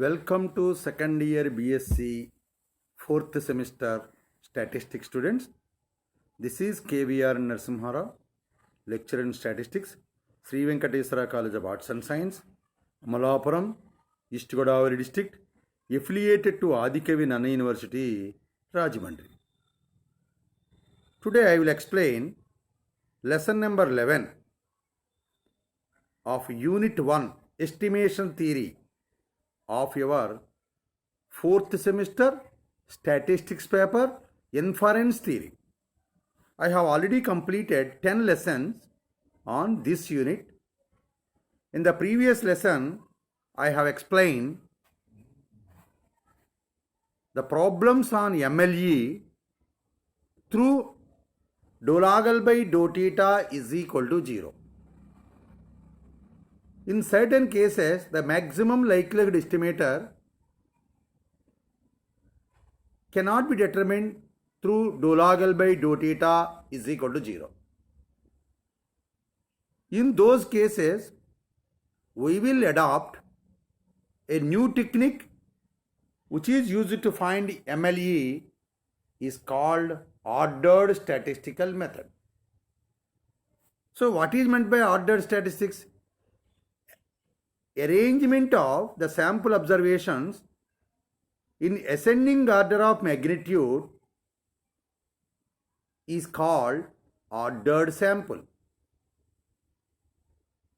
Welcome to second year BSc fourth semester statistics students. This is KVR Narasimhara, lecturer in statistics, Sri Venkateswara College of Arts and Science, Malapuram, East Godavari district, affiliated to Adikavi Nana University, Rajahmundry. Today I will explain lesson number 11 of Unit 1, Estimation Theory of your fourth semester statistics paper, Inference Theory. I have already completed 10 lessons on this unit. In the previous lesson, I have explained the problems on MLE through dou log by dou theta is equal to 0. In certain cases, the maximum likelihood estimator cannot be determined through dou log by dou theta is equal to 0. In those cases, we will adopt a new technique which is used to find MLE is called ordered statistical method. So what is meant by ordered statistics? Arrangement of the sample observations in ascending order of magnitude is called ordered sample.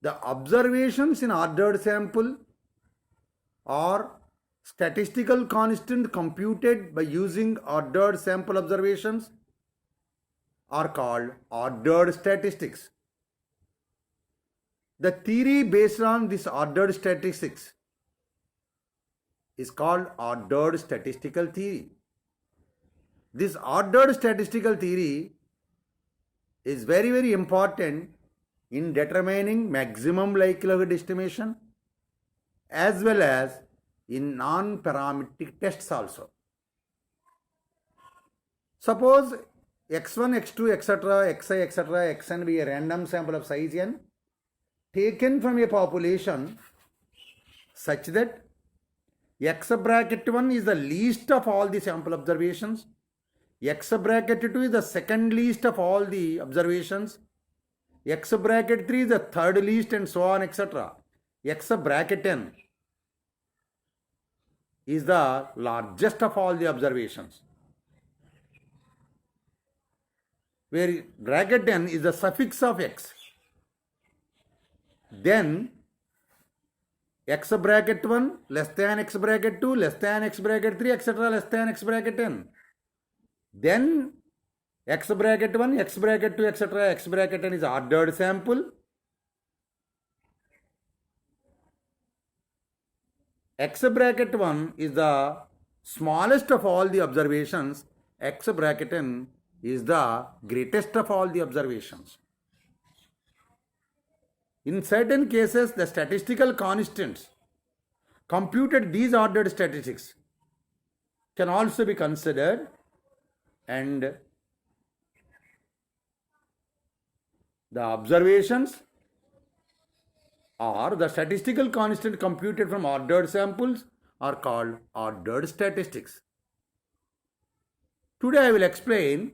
The observations in ordered sample are statistical constant computed by using ordered sample observations are called ordered statistics. The theory based on this ordered statistics is called ordered statistical theory. This ordered statistical theory is very important in determining maximum likelihood estimation as well as in non-parametric tests also. Suppose x1, x2, etc., xi, etc., xn be a random sample of size n taken from a population such that x bracket 1 is the least of all the sample observations, x bracket 2 is the second least of all the observations, x bracket 3 is the third least, and so on, etc. X bracket n is the largest of all the observations, where bracket n is the suffix of x. Then x bracket 1 less than x bracket 2 less than x bracket 3, etc., less than x bracket n. Then x bracket 1, x bracket 2, etc., x bracket n is ordered sample. X bracket 1 is the smallest of all the observations, x bracket n is the greatest of all the observations. In certain cases, the statistical constants computed these ordered statistics can also be considered, and the observations or the statistical constant computed from ordered samples are called ordered statistics. Today I will explain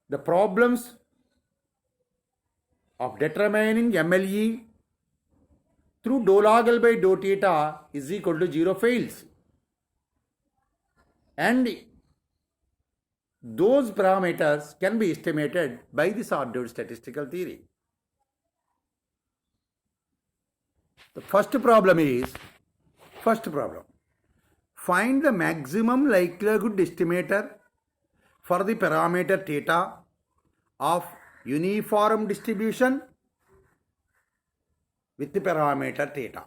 the problems of determining MLE through dou log by dou theta is equal to 0 fails, and those parameters can be estimated by this ordered statistical theory. The first problem find the maximum likelihood estimator for the parameter theta of uniform distribution with the parameter theta.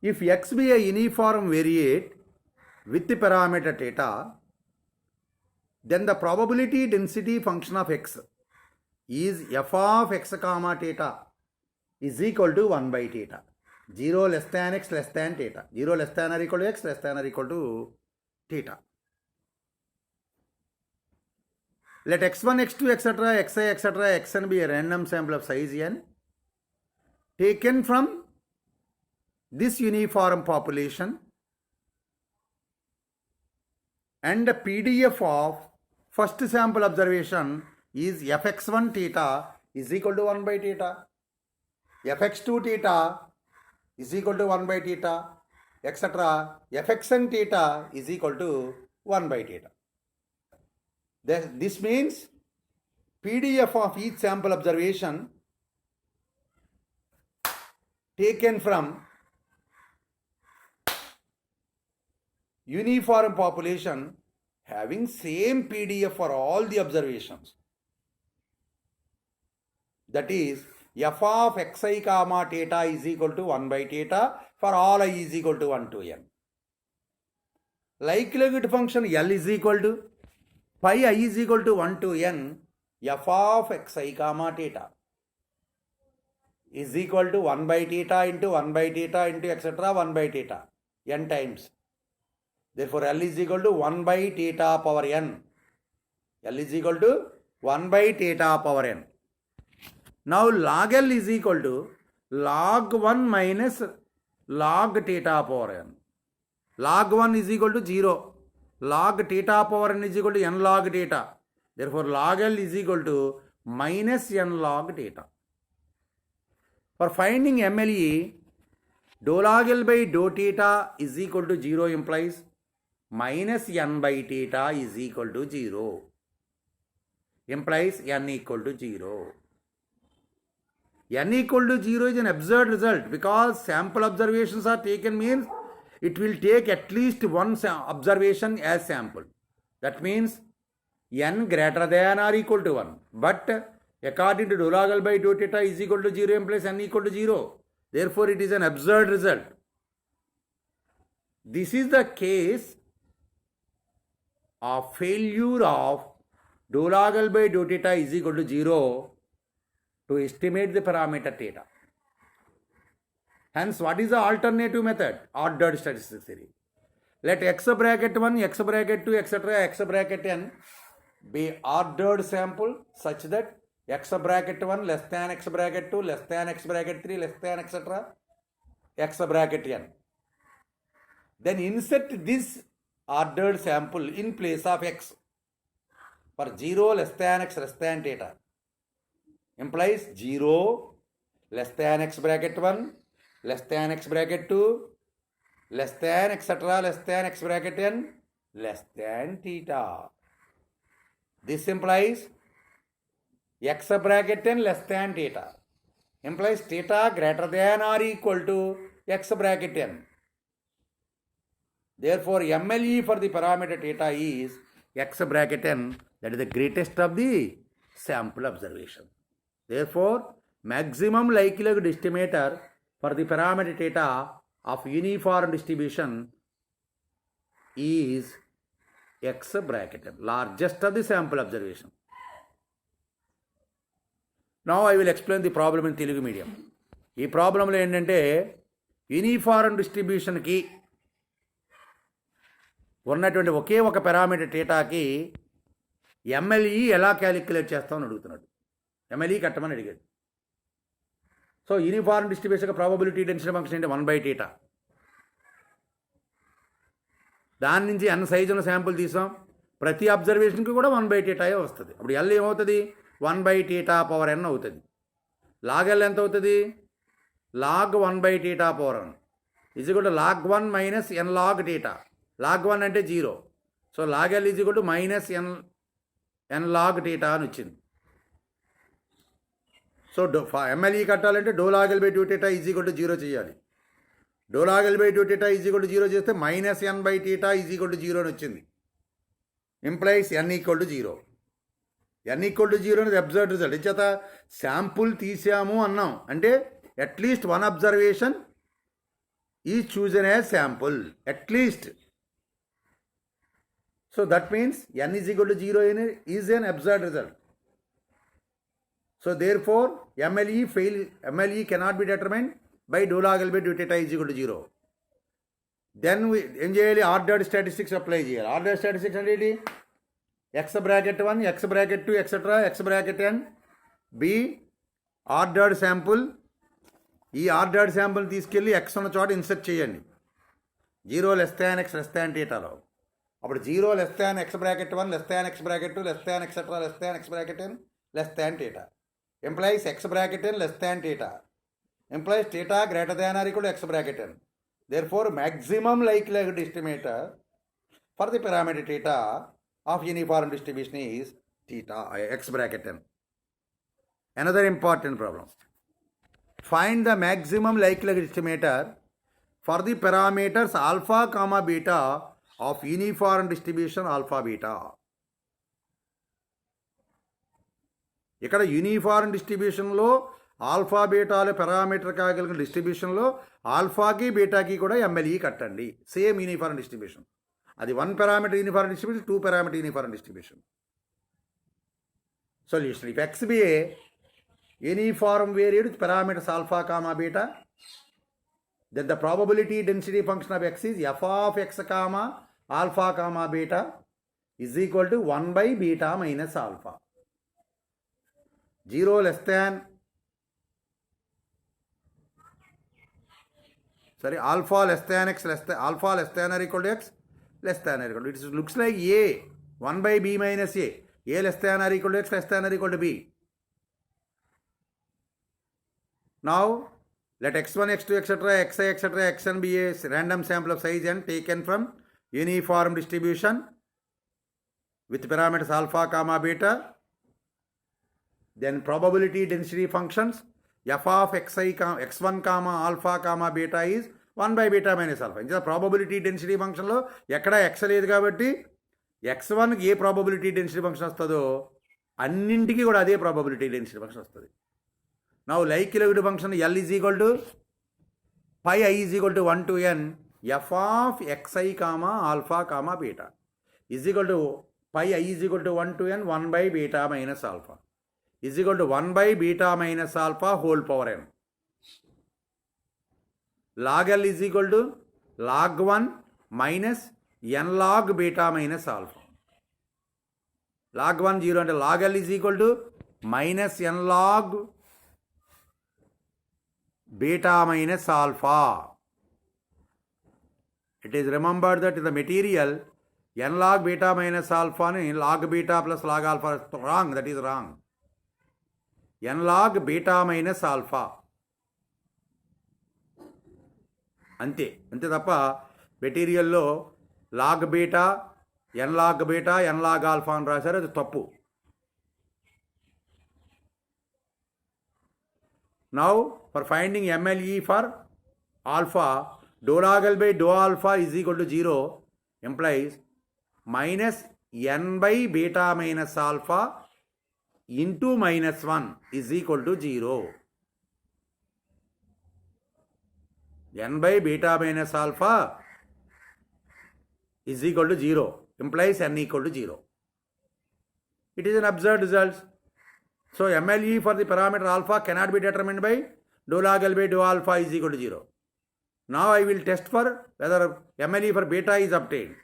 If x be a uniform variate with the parameter theta, then the probability density function of x is f of x comma theta is equal to 1 by theta. 0 less than x less than theta. 0 less than or equal to x less than or equal to theta. Let x1, x2, etc., xi, etc., xn be a random sample of size n taken from this uniform population and the PDF of first sample observation is fx1 theta is equal to 1 by theta, fx2 theta is equal to 1 by theta, etc. fxn theta is equal to 1 by theta. This means PDF of each sample observation taken from uniform population having same PDF for all the observations. That is, f of xi comma theta is equal to 1 by theta for all I is equal to 1 to n. Likelihood function L is equal to pi I is equal to 1 to n f of xi comma theta is equal to 1 by theta into 1 by theta into etc. 1 by theta n times. Therefore, L is equal to 1 by theta power n. L is equal to 1 by theta power n. Now, log L is equal to log 1 minus log theta power n. Log 1 is equal to 0. Log theta power n is equal to n log theta. Therefore, log L is equal to minus n log theta. For finding MLE, dou log L by dou theta is equal to 0 implies minus n by theta is equal to 0. Implies n equal to 0. N equal to 0 is an absurd result because sample observations are taken means it will take at least one observation as sample. That means n greater than or equal to 1. But according to dou log L by dou theta is equal to 0 implies n equal to 0. Therefore, it is an absurd result. This is the case of failure of dou log L by dou theta is equal to 0 to estimate the parameter theta. Hence, what is the alternative method? Ordered statistics theory. Let x bracket 1, x bracket 2, etc. x bracket n be ordered sample such that x bracket 1 less than x bracket 2 less than x bracket 3 less than etc. x bracket n. Then insert this ordered sample in place of x for 0 less than x less than theta. Implies 0 less than x bracket 1 less than x bracket 2 less than etc. less than x bracket n less than theta. This implies x bracket n less than theta. Implies theta greater than or equal to x bracket n. Therefore, MLE for the parameter theta is x bracket n, that is the greatest of the sample observation. Therefore, maximum likelihood estimator for the parameter theta of uniform distribution is x bracket n, largest of the sample observation. Now I will explain the problem in Telugu medium. ఈ ప్రాబ్లంలో ఏంటంటే uniform డిస్ట్రిబ్యూషన్కి ఉన్నటువంటి ఒకే ఒక parameter థీటాకి ఎంఎల్ఈ ఎలా calculate చేస్తామని అడుగుతున్నాడు. ఎంఎల్ఈ కట్టమని అడిగాడు. So uniform distribution probability density function అంటే 1 బై థీటా. దాని నుంచి n సైజు ఉన్న శాంపుల్ తీసాం. ప్రతి అబ్జర్వేషన్కి కూడా 1 బై థీటాయే వస్తుంది. అప్పుడు ఎల్ ఏమవుతుంది? 1 బై థీటా పవర్ n అవుతుంది. లాగ్ ఎల్ ఎంత అవుతుంది? Log 1 by theta power n is equal to log 1 minus n log theta. Log 1 అంటే 0. So log L is equal to minus n log theta అని వచ్చింది. So MLE కట్టాలంటే do log L by do theta is equal to 0 చేయాలి. Do log L by do theta is equal to 0 చేస్తే minus n by theta is equal to 0 అని వచ్చింది. Implies n equal to 0. n equal to 0 అనేది observe result. ఇచ్చేత sample తీసాము అన్నాం అంటే at least one observation is chosen as sample at least. So that means n is equal to 0 is an observe result. So therefore MLE cannot be determined by dou log L by dou theta is equal to 0. Then we ఏం చేయాలి? Ordered statistics apply చేయాలి. Ordered statistics అంటే ఏంటి? x bracket 1, x bracket 2, etc. x bracket n be ordered sample ఈ ordered sample తీసుకెళ్ళి x ఉన్న చోట insert చేయండి. 0 less than x less than టీటాలో. అప్పుడు 0 less than x bracket 1 less than x bracket 2 less than etcetera less than x bracket n less than theta implies x bracket n less than theta implies theta greater than or equal to x bracket n. Therefore, maximum likelihood estimator for the parameter theta of uniform distribution is theta x bracket n. Another important problem. Find the maximum likelihood estimator for the parameters alpha comma beta of uniform distribution alpha beta. ఇక్కడ uniform డిస్ట్రిబ్యూషన్లో alpha బీటాలు parameter కాగలిగిన డిస్ట్రిబ్యూషన్లో ఆల్ఫాకి బీటాకి కూడా MLE కట్టండి. Same uniform distribution. అది 1 parameter uniform distribution, 2 parameter uniform distribution. Solution. If X be a uniform variate parameters alpha comma beta, then the probability density function of x is f of x comma alpha comma beta is equal to 1 by beta minus alpha. 0 less than alpha less than x less than alpha less than or equal to x less than or equal to, it looks like a 1 by b minus a less than or equal to x less than or equal to b. Now let x1 x2 etc xi etc xn be a random sample of size n taken from uniform distribution with parameters alpha comma beta. Then probability density functions f of xi x1 comma alpha comma beta is 1 by beta minus alpha. ఇంకా probability density ఫంక్షన్లో ఎక్కడ X లేదు కాబట్టి x1కి ఏ probability density function వస్తుందో అన్నింటికి కూడా అదే probability density function వస్తుంది. Now likelihood function L is equal to pi I is equal to 1 to n f of xi comma alpha comma beta is equal to pi I is equal to 1 to n 1 by beta minus alpha is equal to 1 by beta minus alpha whole power n. Log L is equal to log 1 minus n log beta minus alpha. Log 1 0 అంటే log L is equal to minus n log beta minus alpha. It is remembered that in the material n log beta minus alpha ni log beta plus log alpha is wrong. That is wrong. n log beta minus alpha అంతే తప్ప మెటీరియల్లో log beta n log beta n log alpha అని రాశారు, అది తప్పు. Now for finding MLE for alpha, do log L by do alpha is equal to 0 implies minus n by beta minus alpha into minus 1 is equal to 0. n by beta minus alpha is equal to 0 implies n equal to 0. It is an absurd result. So MLE for the parameter alpha cannot be determined by dou log L by dou alpha is equal to 0. Now I will test for whether MLE for beta is obtained.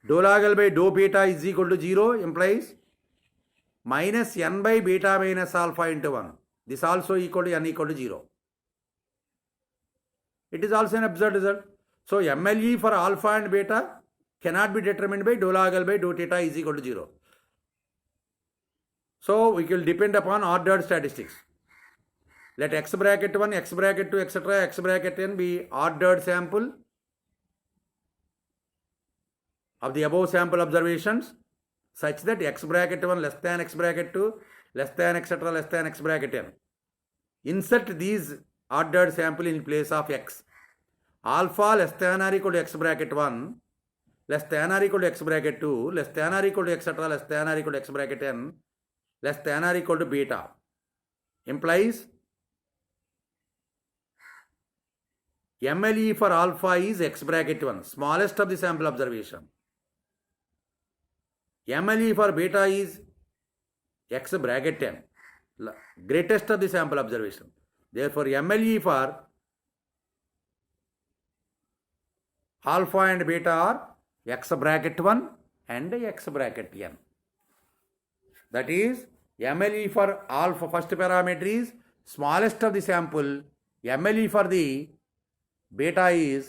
Dou log L by dou beta is equal to 0 implies minus n by beta minus alpha into 1. This also equal to n equal to 0. It is also an absurd result. So MLE for alpha and beta cannot be determined by dou log L by dou theta is equal to 0. So we will depend upon ordered statistics. Let x bracket 1, x bracket 2, etc. x bracket n be ordered sample of the above sample observations such that x bracket 1 less than x bracket 2 less than etc. less than x bracket n. Insert these ordered sample in place of x. Alpha less than or equal to x bracket 1 less than or equal to x bracket 2 less than or equal to etc. less than or equal to x bracket n less than or equal to beta implies MLE for alpha is x bracket 1, smallest of the sample observation. MLE for beta is x bracket 10, greatest of the sample observation. Therefore, MLE for alpha and beta are x bracket 1 and x bracket n. That is, MLE for alpha first parameter is smallest of the sample, MLE for the beta is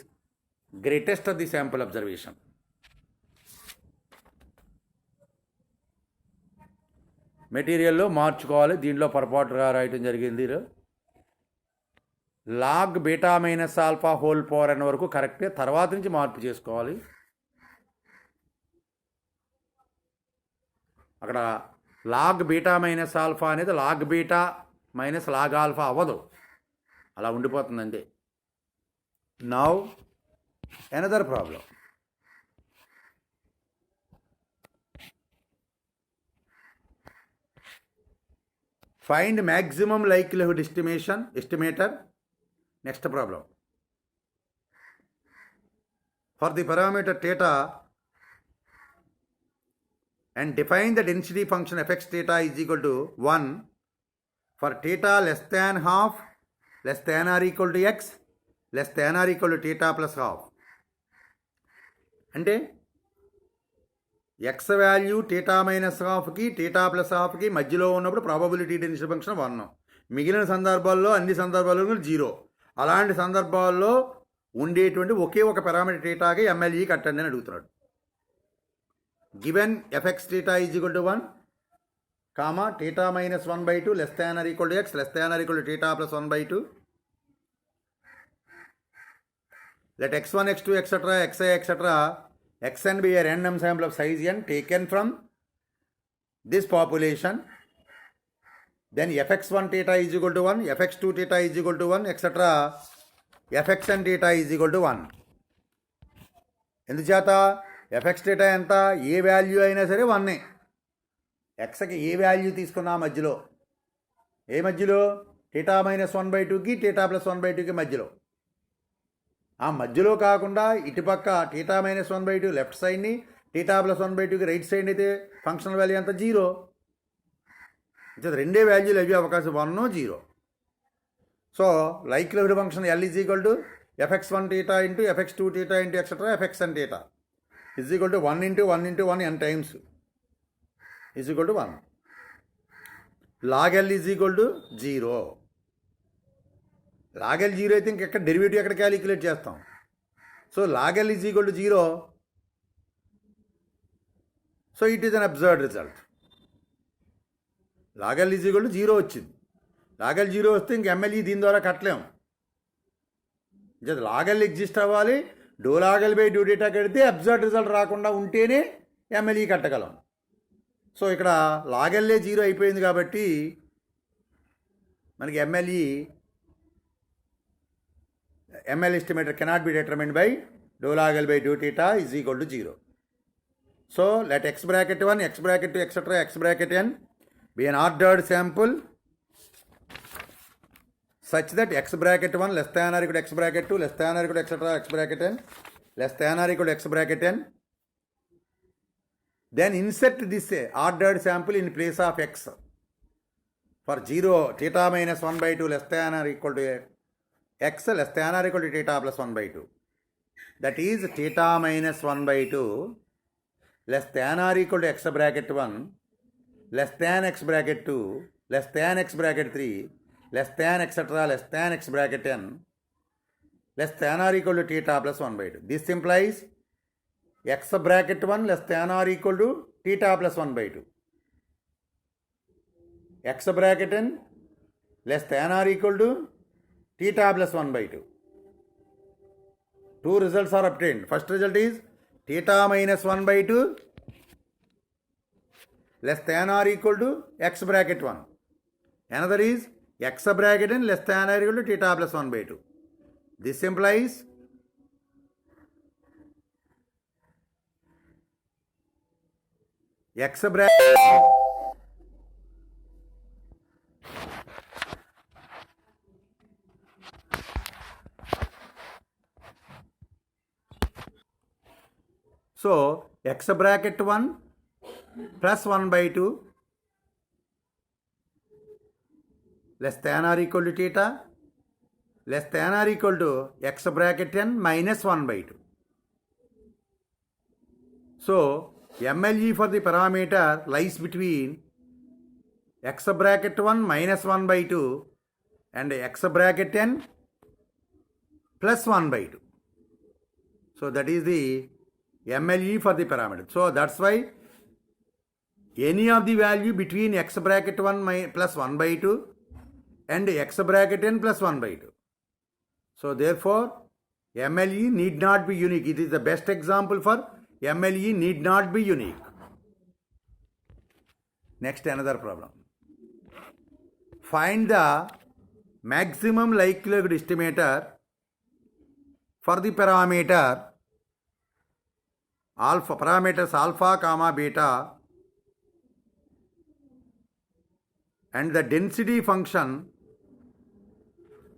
greatest of the sample observation. మెటీరియల్లో మార్చుకోవాలి. దీంట్లో పొరపాటుగా రాయటం జరిగింది. Log beta minus alpha whole power n వరకు కరెక్టే, తర్వాత నుంచి మార్పు చేసుకోవాలి. అక్కడ లాగ్ బీటా మైనస్ ఆల్ఫా అనేది log beta minus log alpha అవ్వదు, అలా ఉండిపోతుందండి. Now another problem. Find maximum likelihood estimator. Next problem. For the parameter theta and define the density function fx theta is equal to 1 for theta less than half, less than or equal to x, less than or equal to theta plus half. అంటే x value theta minus హాఫ్కి theta plus హాఫ్కి మధ్యలో ఉన్నప్పుడు probability density function 1. మిగిలిన సందర్భాల్లో అన్ని సందర్భాల్లో 0. అలాంటి సందర్భాల్లో ఉండేటువంటి ఒకే ఒక పారామీటర్ టీటాకి ఎంఎల్ఈ కట్టండి అని అడుగుతున్నాడు. Given f x theta is equal to 1 comma theta minus 1/2 less than or equal to X less than or equal to theta plus 1/2. Let x1 x2 etc xi etc xn be a random sample of size n taken from this population. Then fx1 theta is equal to 1, fx2 theta is equal to 1, etc. fxn theta is equal to 1. ఎందుచేత fx theta ఎంత, ఏ value అయినా సరే 1. xకి ఏ value తీసుకున్నా మధ్యలో, ఏ మధ్యలో theta minus 1/2కి theta plus 1/2కి మధ్యలో. ఆ మధ్యలో కాకుండా ఇటుపక్క టీటా మైనస్ 1/2 లెఫ్ట్ సైడ్ని, టీటా ప్లస్ 1/2కి రైట్ సైడ్ అయితే ఫంక్షనల్ వాల్యూ అంత 0. రెండే వాల్యూలు అవి అవకాశం 1, 0. So likelihood function L is equal to fx1 theta into fx2 theta into etcetera fxn theta is equal to 1 into 1 into 1 n times is equal to 1. Log L is equal to 0. Log L 0 అయితే ఇంకెక్కడ derivative ఎక్కడ calculate చేస్తాం. So log L is equal to 0. So it is an observed result. Log L is equal to 0 వచ్చింది. Log L 0 వస్తే ఇంక MLE దీని ద్వారా కట్టలేము. లాగ్ L ఎగ్జిస్ట్ అవ్వాలి, do log L by do data కడితే అబ్జర్వ్డ్ రిజల్ట్ రాకుండా ఉంటేనే ఎంఎల్ఈ కట్టగలం. సో ఇక్కడ లాగ్ L 0 అయిపోయింది కాబట్టి మనకి ML estimator cannot be determined by dou log L by dou theta is equal to 0. So let x bracket 1, x bracket 2, etc. x bracket n be an ordered sample such that x bracket 1 less than or equal to x bracket 2 less than or equal to etc. x bracket n less than or equal to x bracket n. Then insert this ordered sample in place of x for 0 theta minus 1/2 less than or equal to x less than or equal to theta plus 1/2. That is theta minus 1/2 less than or equal to x bracket 1 less than x bracket 2 less than x bracket 3 less than etc. less than x bracket n less than or equal to theta plus 1/2. This implies x bracket 1 less than or equal to theta plus 1/2. X bracket n less than or equal to theta plus 1/2. Two results are obtained. First result is theta minus 1/2 less than or equal to x bracket 1. Another is x bracket n less than or equal to theta plus 1/2. This implies x bracket so x bracket 1 plus 1/2 less than or equal to theta less than or equal to x bracket n minus 1/2. So MLE for the parameter lies between x bracket 1 minus 1 by 2 and x bracket n plus 1 by 2. So that is the MLE for the parameter. So that's why any of the value between x bracket 1 plus 1 by 2 and x bracket n plus 1 by 2. So therefore MLE need not be unique. It is the best example for MLE need not be unique. Next, another problem. Find the maximum likelihood estimator for the parameters alpha comma beta and the density function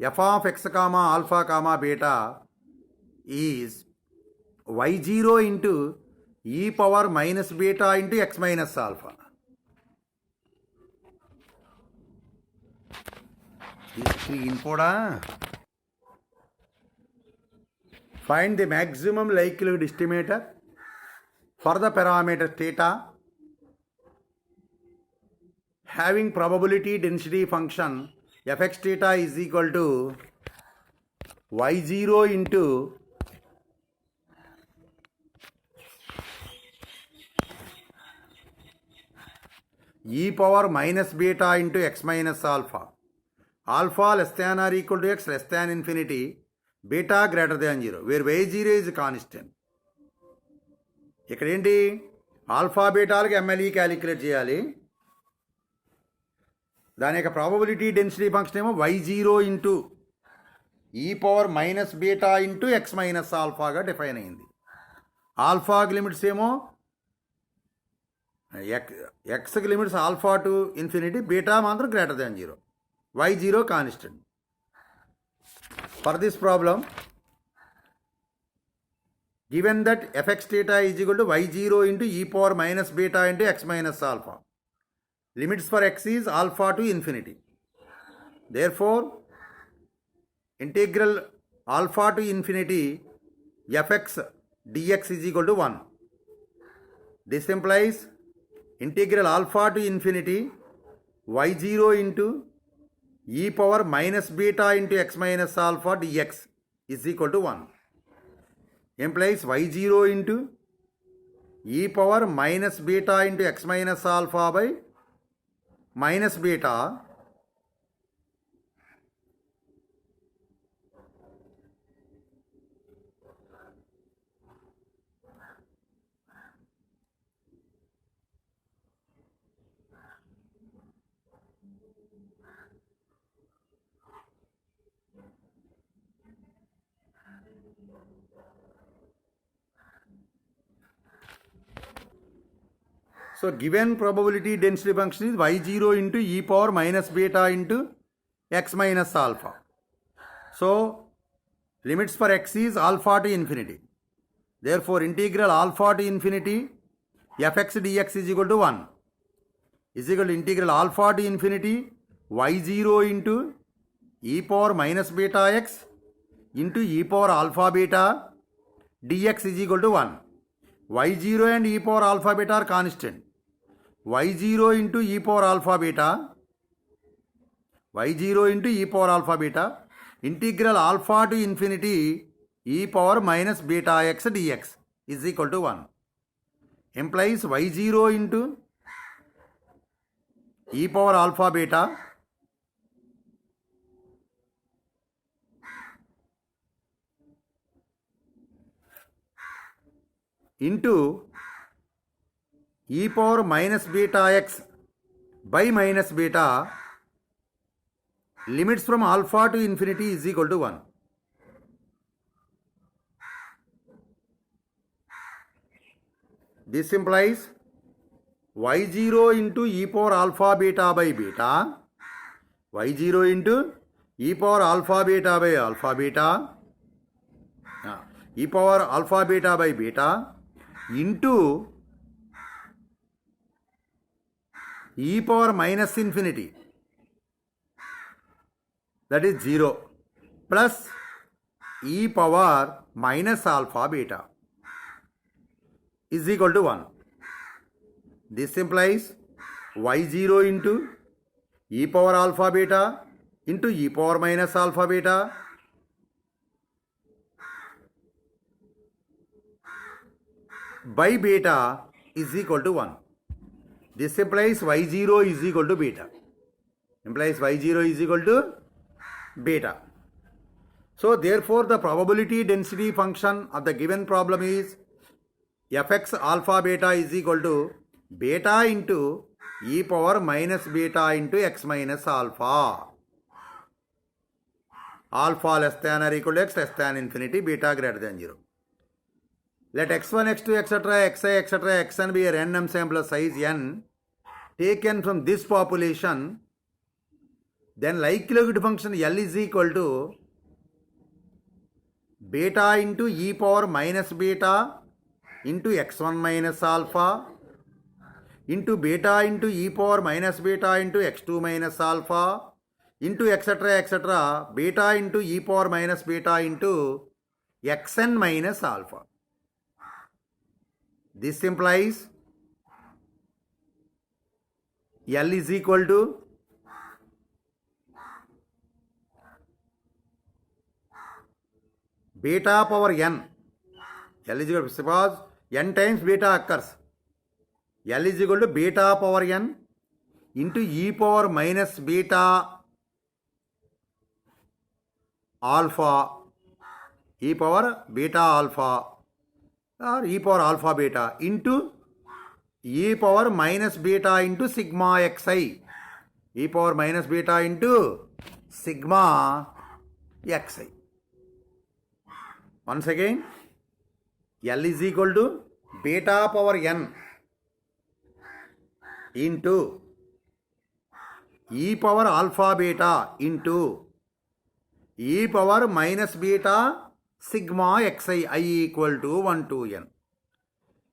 f of x comma alpha comma beta is y0 into e power minus beta into x minus alpha. Find the maximum likelihood estimator for the parameter theta having probability density function fx theta is equal to y0 into e power minus beta into x minus alpha. Alpha less than or equal to x less than infinity, beta greater than 0, where y0 is constant. ఇక్కడ ఏంటి alpha బీటాలకి MLE calculate చేయాలి. దాని యొక్క probability density function ఏమో y0 into e power minus beta into x minus ఆల్ఫాగా define అయింది. ఆల్ఫాకి limits ఏమో ఎక్స్కి limits alpha to infinity, beta మాత్రం greater than 0, y0 constant. For this problem given that fx theta is equal to y0 into e power minus beta into x minus alpha. Limits for x is alpha to infinity. Therefore, integral alpha to infinity fx dx is equal to 1. This implies integral alpha to infinity y0 into e power minus beta into x minus alpha dx is equal to 1. Implies y0 into e power minus beta into x minus alpha by minus beta So given probability density function is y0 into e power minus beta into x minus alpha. So limits for x is alpha to infinity. Therefore integral alpha to infinity fx dx is equal to 1 is equal to integral alpha to infinity y0 into e power minus beta x into e power alpha beta dx is equal to 1. y0 and e power alpha beta are constant. y0 into e power alpha beta, y0 into e power alpha beta, integral alpha to infinity e power minus beta x dx is equal to 1. Implies y0 into e power alpha beta into e power minus beta x by minus beta limits from alpha to infinity is equal to 1. This implies y0 into e power alpha beta by beta, y0 into e power alpha beta by alpha beta, e power alpha beta by beta into e power minus infinity, that is 0, plus e power minus alpha beta is equal to 1. This implies y0 into e power alpha beta into e power minus alpha beta by beta is equal to 1. This implies y0 is equal to beta. Implies y0 is equal to beta. So therefore the probability density function of the given problem is fx alpha beta is equal to beta into e power minus beta into x minus alpha. Alpha less than or equal to x, less than infinity, beta greater than 0. Let x1, x2, etc., xi, etc., xn be a random sample of size n taken from this population. Then likelihood function L is equal to beta into e power minus beta into x1 minus alpha into beta into e power minus beta into x2 minus alpha into etc. etc. beta into e power minus beta into xn minus alpha. This implies L is equal to beta power n. L is equal to, suppose n times beta occurs. L is equal to beta power n into e power minus beta alpha, e power beta alpha or e power alpha beta into e power minus beta into sigma xi. E power minus beta into sigma xi. Once again, L is equal to beta power n into e power alpha beta into e power minus beta sigma xi, I equal to 1 to n.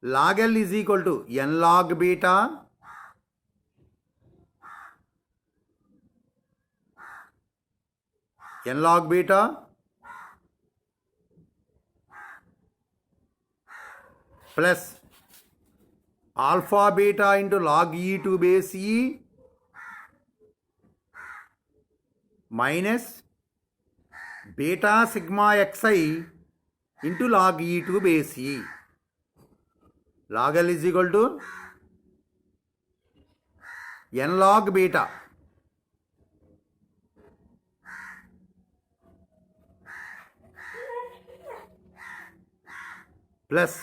Log L is equal to n log beta plus alpha beta into log e to base e minus beta sigma xi into log e to base e. Log L is equal to n log beta plus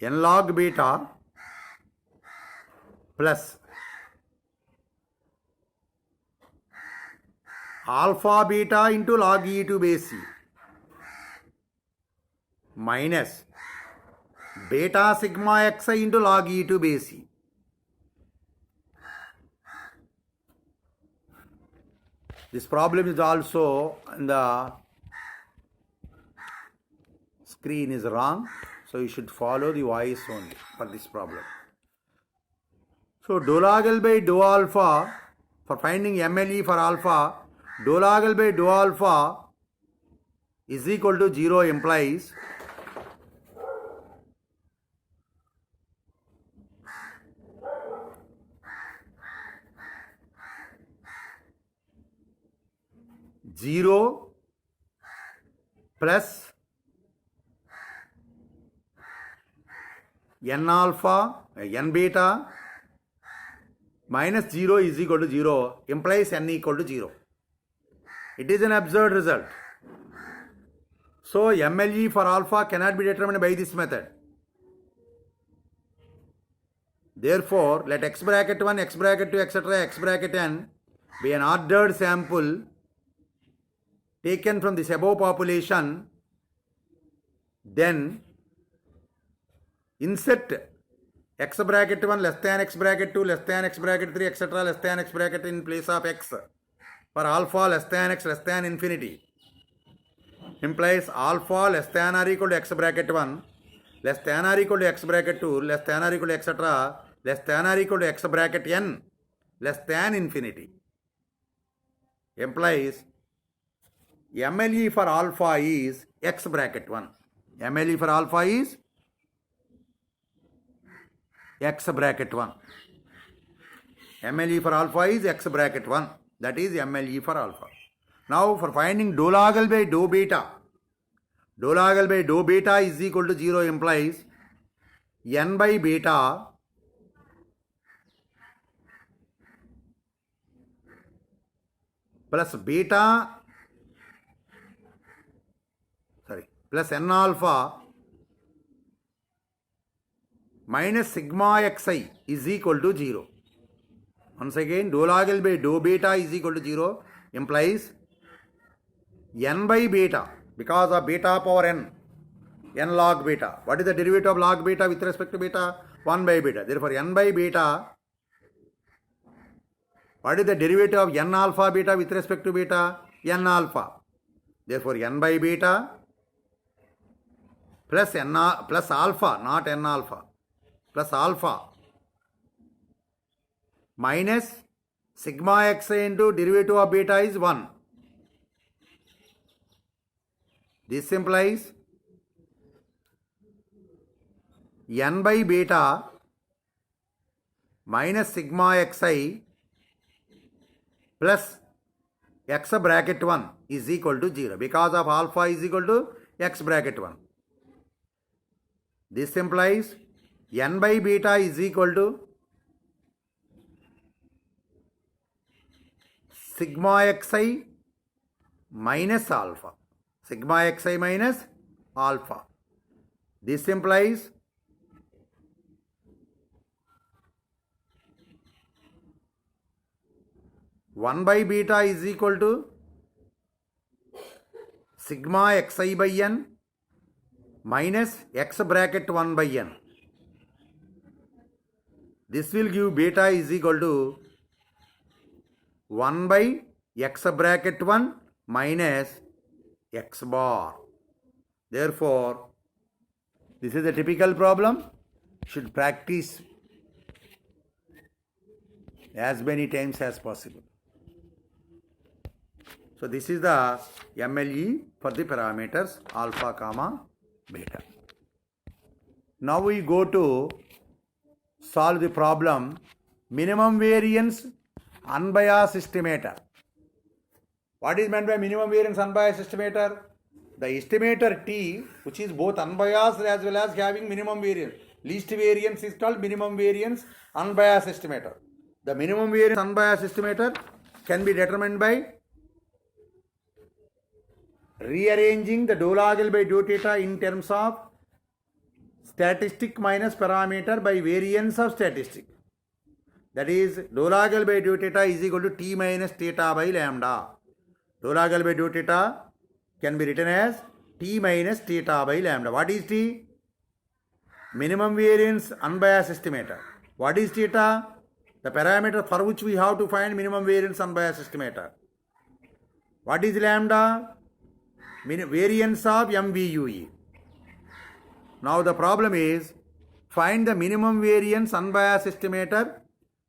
n log beta plus alpha beta into log e to base e minus beta sigma xi into log e to base e. This problem is also in the screen is wrong, so you should follow the voice only for this problem. So dou log L by dou alpha, for finding MLE for alpha, dou log L by dou alpha is equal to 0 implies zero plus n alpha, n beta minus 0 is equal to 0 implies n equal to 0. It is an absurd result. So MLE for alpha cannot be determined by this method. Therefore, let x bracket 1, x bracket 2, etc., x bracket n be an ordered sample taken from this above population. Then insert x bracket 1 less than x bracket 2 less than x bracket 3, etc., less than x bracket in place of x for alpha less than x less than infinity implies alpha less than or equal to x bracket 1 less than or equal to x bracket 2 less than or equal to etc. less than or equal to x bracket n less than infinity implies MLE for alpha is x bracket 1. MLE for alpha is x bracket 1. MLE for alpha is x bracket 1. That is MLE for alpha. Now for finding dou log L by dou beta. Dou log L by dou beta is equal to 0 implies n by beta plus plus n alpha minus sigma xi is equal to 0. Once again, dou log L by dou beta is equal to 0 implies n by beta, because of beta power n log beta. What is the derivative of log beta with respect to beta? 1 by beta. Therefore, n by beta. What is the derivative of n alpha beta with respect to beta? N alpha. Therefore, n by beta plus plus alpha, not n alpha, plus alpha minus sigma xi into derivative of beta is 1. This implies n by beta minus sigma xi plus x bracket 1 is equal to 0 because of alpha is equal to x bracket 1. This implies n by beta is equal to sigma xi minus alpha. Sigma xi minus alpha. This implies one by beta is equal to sigma xi by n minus x bracket 1 by n. This will give beta is equal to 1 by x bracket 1 minus x bar. Therefore, this is a typical problem. Should practice as many times as possible. So this is the MLE for the parameters alpha comma beta. Now we go to solve the problem minimum variance unbiased estimator. What is meant by minimum variance unbiased estimator? The estimator T, which is both unbiased as well as having minimum variance. Least variance is called minimum variance unbiased estimator. The minimum variance unbiased estimator can be determined by rearranging the dou log L by dou theta in terms of statistic minus parameter by variance of statistic. That is, dou log L by dou theta is equal to T minus theta by lambda. Dou log L by dou theta can be written as T minus theta by lambda. What is T? Minimum variance unbiased estimator. What is theta? The parameter for which we have to find minimum variance unbiased estimator. What is lambda? Variance of MVUE. Now the problem is find the minimum variance unbiased estimator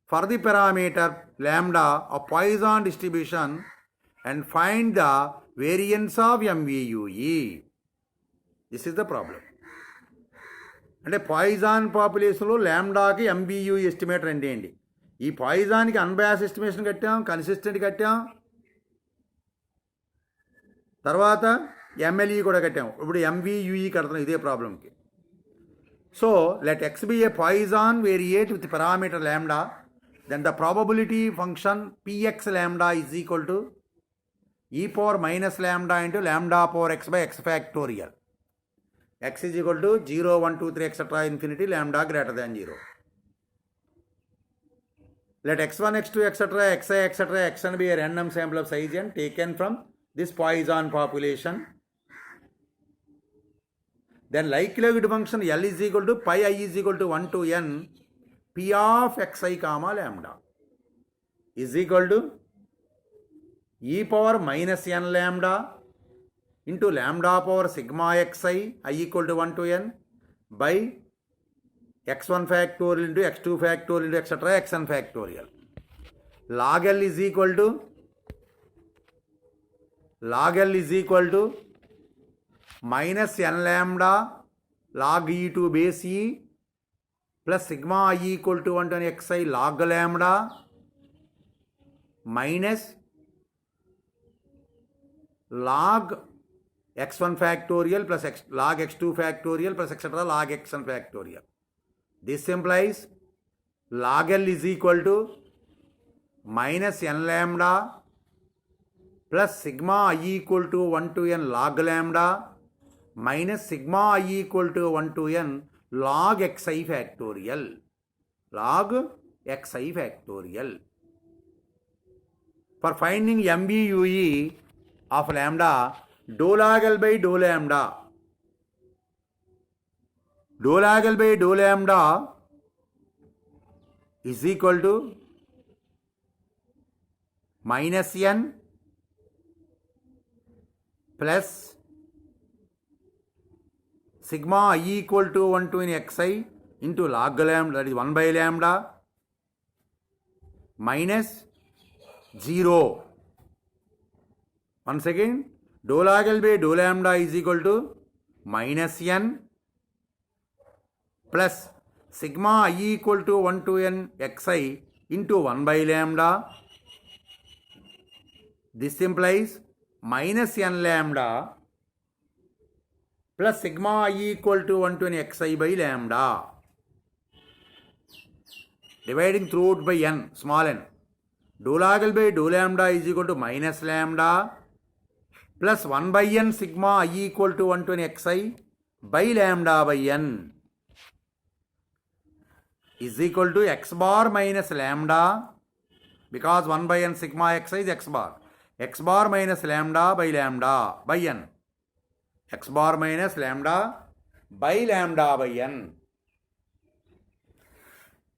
for the parameter lambda of Poisson distribution and find the variance of MVUE. This is the problem. అంటే Poisson పాపులేషన్లో ల్యాండాకి MVU estimator అంటే ఏంటి? ఈ పాయిజాన్కి unbiased estimation కట్టాం, consistent కట్టాం, తర్వాత MLE కూడా కట్టాం. ఇప్పుడు MVUE కడుతున్నాం ఇదే ప్రాబ్లంకి. So let x be a Poisson variate with parameter lambda, then the probability function Px lambda is equal to e power minus lambda into lambda power x by x factorial. X is equal to 0, 1, 2, 3, etc. infinity, lambda greater than 0. Let x1, x2, etc., xi, etc., xn be a random sample of size n taken from this Poisson population. Then likelihood function L is equal to pi I is equal to 1 to n p of xi comma lambda is equal to e power minus n lambda into lambda power sigma xi I equal to 1 to n by x1 factorial into x2 factorial into etc. xn factorial. Log L is equal to minus n lambda log e to base e plus sigma I equal to 1 to n xi log lambda minus log x1 factorial plus log x2 factorial plus etc. log xn factorial. This implies log L is equal to minus n lambda plus sigma I equal to 1 to n log lambda minus sigma I equal to 1 to n log xi factorial. Log xi factorial. For finding MBUE of lambda, dou log L by dou lambda. Dou log L by dou lambda is equal to minus n plus sigma I equal to 1 to n xi into log lambda, that is 1 by lambda, minus 0. Once again, dou log L by dou lambda is equal to minus n plus sigma I equal to 1 to n xi into 1 by lambda. This implies minus n lambda plus sigma I equal to 1 to n xi by lambda. Dividing throughout by n, small n. Dou log L by dou lambda is equal to minus lambda plus 1 by n sigma I equal to 1 to n xi by lambda by n is equal to x bar minus lambda, because 1 by n sigma xi is x bar. X bar minus lambda by n. X bar minus lambda by n.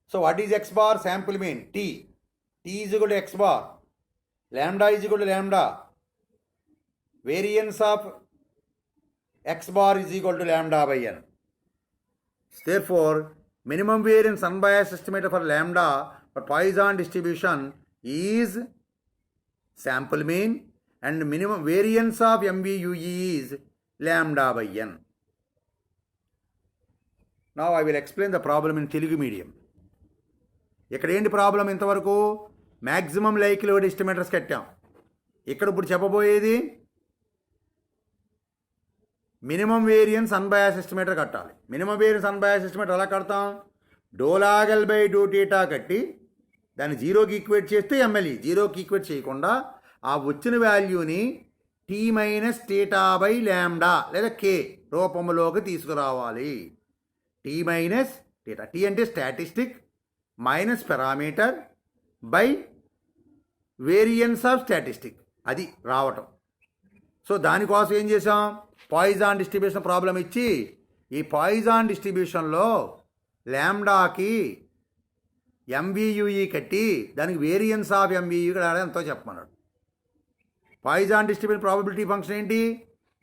So what is x bar? Sample mean t. T is equal to x bar. Lambda is equal to lambda. Variance of x bar is equal to lambda by n. Therefore, minimum variance unbiased estimator for lambda for Poisson distribution is sample mean, and minimum variance of MBUE is lambda by n. Now I will explain the problem in Telugu medium. ఇక్కడ ఏంటి problem? ఇంతవరకు maximum likelihood estimators కట్టాం. ఇక్కడ ఇప్పుడు చెప్పబోయేది minimum variance unbias estimator కట్టాలి. Minimum variance unbias estimator ఎలా కడతాం? Do log L by do theta కట్టి దాన్ని జీరోకి ఈక్వేట్ చేస్తే ఎంఎల్ఈ, జీరోకి ఈక్వేట్ చేయకుండా ఆ వచ్చిన వాల్యూని tea minus theta by lambda లేదా కే రూపంలోకి తీసుకురావాలి. టీ మైనస్ టీటా, టీ అంటే statistic minus parameter by variance of statistic, అది రావటం. సో దానికోసం ఏం చేసాం? పాయిజాన్ డిస్ట్రిబ్యూషన్ ప్రాబ్లం ఇచ్చి ఈ పాయిజాన్ డిస్ట్రిబ్యూషన్లో ల్యాండాకి ఎంబీయూఈ కట్టి దానికి వేరియన్స్ ఆఫ్ ఎంబీయూ ఎంతో చెప్పమన్నాడు. పాయిజాన్ డిస్ట్రిబ్యూషన్ ప్రాబబిలిటీ ఫంక్షన్ ఏంటి?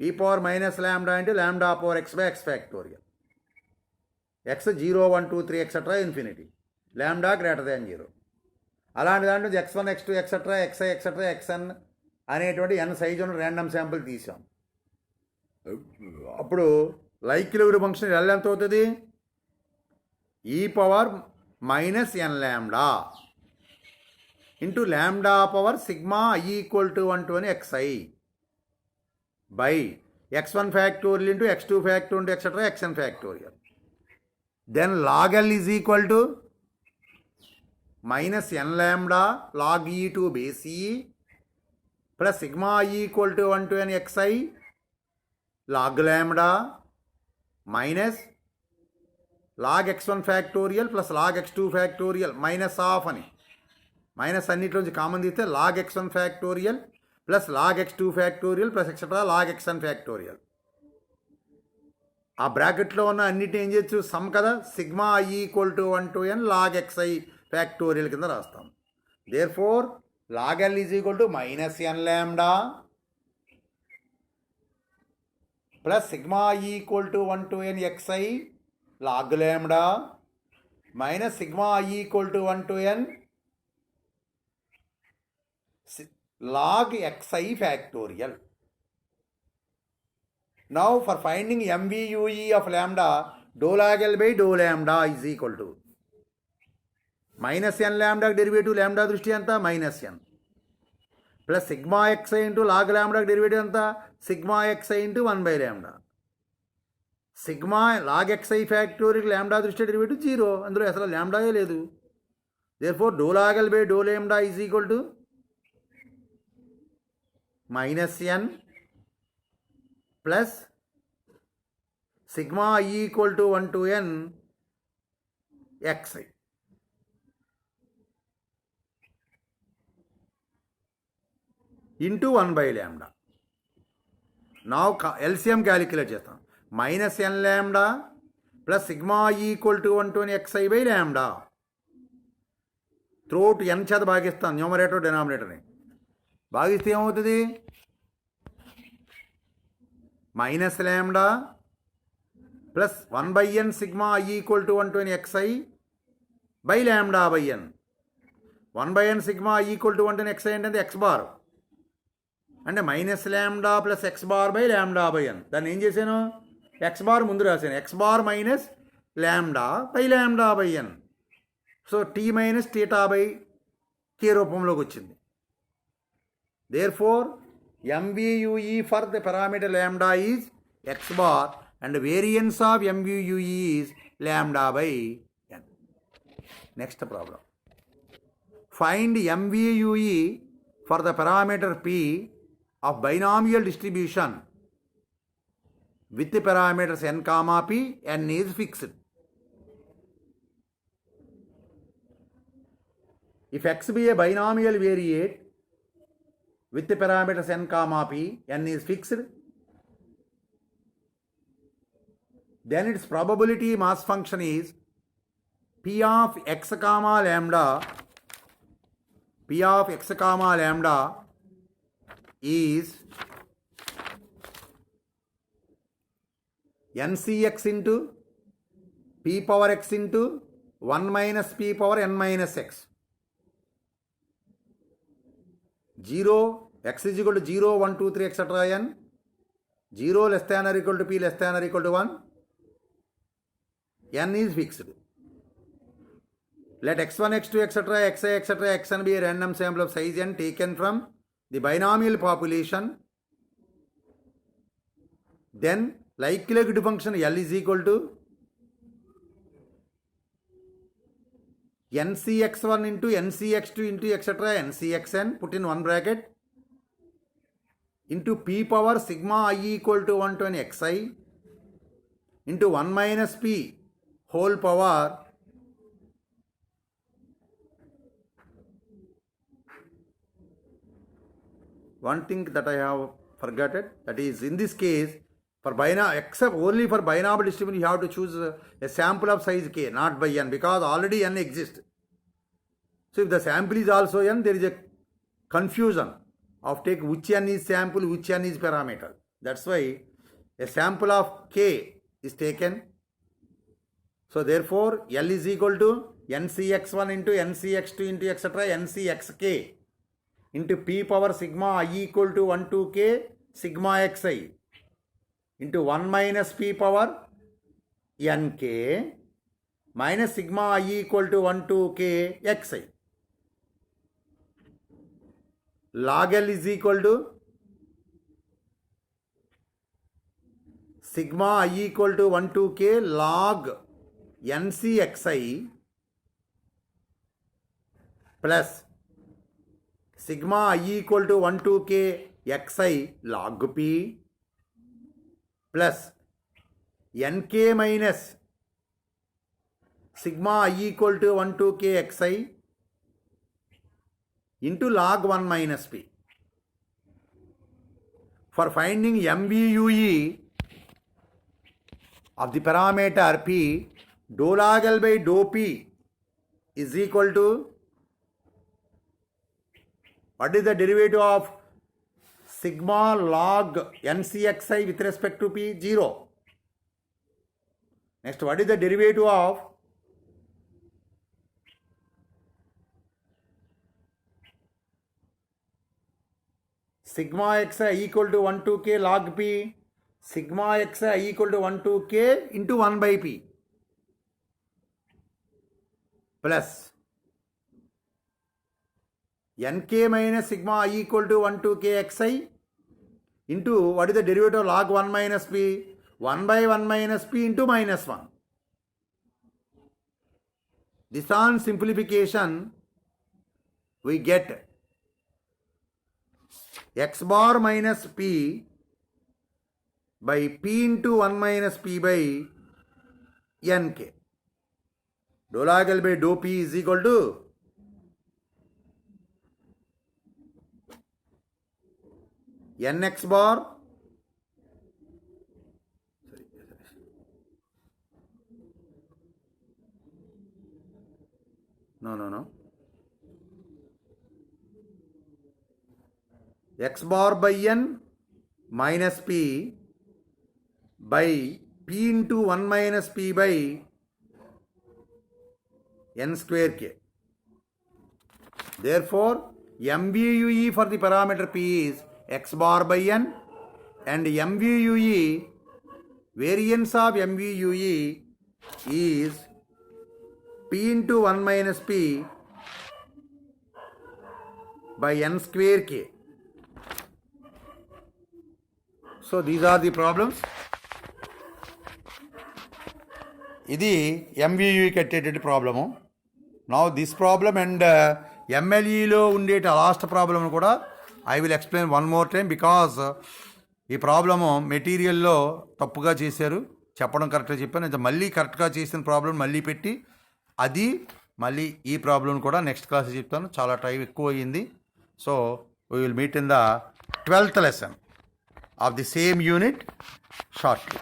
ఈ పవర్ మైనస్ ల్యాండా అంటే lambda power X by X factorial. X 0, 1, 2, 3 etcetera infinity, lambda greater than 0. అలాంటి దాంట్లో x1, x2 etcetera xi etcetera xn అనేటువంటి n సైజు ఉన్న ర్యాండమ్ శాంపుల్ తీసాం. అప్పుడు లైక్లీహుడ్ ఫంక్షన్ L ఎంత అవుతుంది? E power minus n lambda into lambda power sigma I equal to 1 to n xi by x1 factorial into x2 factorial into etcetera xn factorial. Then log L is equal to minus n ల్యాండా log e to base e plus sigma I equal to 1 to n xi log lambda minus log x1 factorial plus log x2 factorial minus of అని, minus అన్నిటిలోంచి common తీస్తే log x1 factorial plus log x2 factorial plus etcetera log xn factorial. ఆ బ్రాకెట్లో ఉన్న అన్నిటిని ఏం చేయొచ్చు? Some కదా. Sigma I equal to 1 to n log xi factorial కింద రాస్తాం. There four log L is equal to minus n lambda plus sigma I equal to 1 to n xi log lambda minus sigma I equal to 1 to n log xi factorial. Now for finding MBUE of lambda, dou log L by dou lambda is equal to minus n lambda derivative lambda దృష్టి ఎంత minus n plus sigma xi into log lambda derivative ఎంత sigma xi into 1 by lambda. Sigma log xi factorial lambda దృష్టి derivative 0, అందులో అసలు ల్యాండాయే లేదు. therefore dou log L by dou lambda is equal to minus n plus sigma I equal to 1 to n xi. into 1 by lambda. Now LCM calculate చేస్తాం. minus n lambda plus sigma I equal to 1 to n xi by lambda. Throughout n చేత భాగిస్తాం numerator డినామినేటర్ని. భాగిస్తే ఏమవుతుంది minus lambda plus 1 by n sigma I equal to 1 to n xi by lambda by n. 1 by n sigma I equal to 1 to n xi అంటే x bar అంటే minus lambda plus x bar by lambda by n. దాన్ని ఏం చేశాను x bar ముందు రాశాను, x bar minus lambda by lambda by n. So t minus theta by k రూపంలోకి వచ్చింది. therefore MVUE for the parameter lambda is x bar and variance of MVUE is lambda by n. Next problem. Find MVUE for the parameter p of binomial distribution with the parameters n comma p. n is fixed. If x be a binomial variate with the parameters n comma p, n is fixed, then its probability mass function is p of x comma lambda. P of x comma lambda is ncx into p power x into 1 minus p power n minus x. 0 x is equal to 0 1 2 3 etc. n 0 less than or equal to p less than or equal to 1. n is fixed. Let x1 x2 etc. xi etc. xn be a random sample of size n taken from the binomial population. Then likelihood function L is equal to ncx1 into ncx2 into etc. ncxn put in one bracket into p power sigma I equal to 1 to n xi into 1 minus p whole power one thing that I have forgotten, that is in this case for except only for binomial distribution you have to choose a sample of size k, not by n, because already n exists. So if the sample is also n, there is a confusion of take which n is sample, which n is parameter. That's why a sample of k is taken. So therefore L is equal to ncx1 into ncx2 into etc. ncxk into p power sigma I equal to 1 to k sigma xi into 1 minus p power nk minus sigma I equal to 1 to k xi. Log L is equal to sigma I equal to 1 to k log ncxi plus sigma I equal to 1 to k xi log p plus nk minus sigma I equal to 1 to k xi into log 1 minus p. For finding MVUE of the parameter p, dou log L by dou p is equal to, what is the derivative of sigma log ncxi with respect to p? 0. Next, what is the derivative of sigma xi equal to 1 to k log p? sigma xi equal to 1 to k into 1 by p plus nk minus sigma I equal to 1 to k xi into what is the derivative of log 1 minus p? 1 by 1 minus p into minus 1. This on simplification we get x bar minus p by p into 1 minus p by nk. Dou log L by dou p is equal to nx bar no x bar by n minus p by p into 1 minus p by n square k. Therefore, MVUE for the parameter p is x bar by n, and MVUE, variance of MVUE is p into 1 minus p by n square k. So these are the problems. ఇది MVUE కట్టేటటువంటి problem. Now this problem and MLEలో ఉండే last problem కూడా I will explain one more time, because ఈ problem మెటీరియల్లో తప్పుగా చేశారు. చెప్పడం కరెక్ట్గా చెప్పాను. అయితే మళ్ళీ కరెక్ట్గా చేసిన ప్రాబ్లం మళ్ళీ పెట్టి అది మళ్ళీ ఈ ప్రాబ్లం కూడా నెక్స్ట్ క్లాస్ చెప్తాను. చాలా టైం ఎక్కువ అయ్యింది. So we will meet in the 12th lesson of the same unit shortly.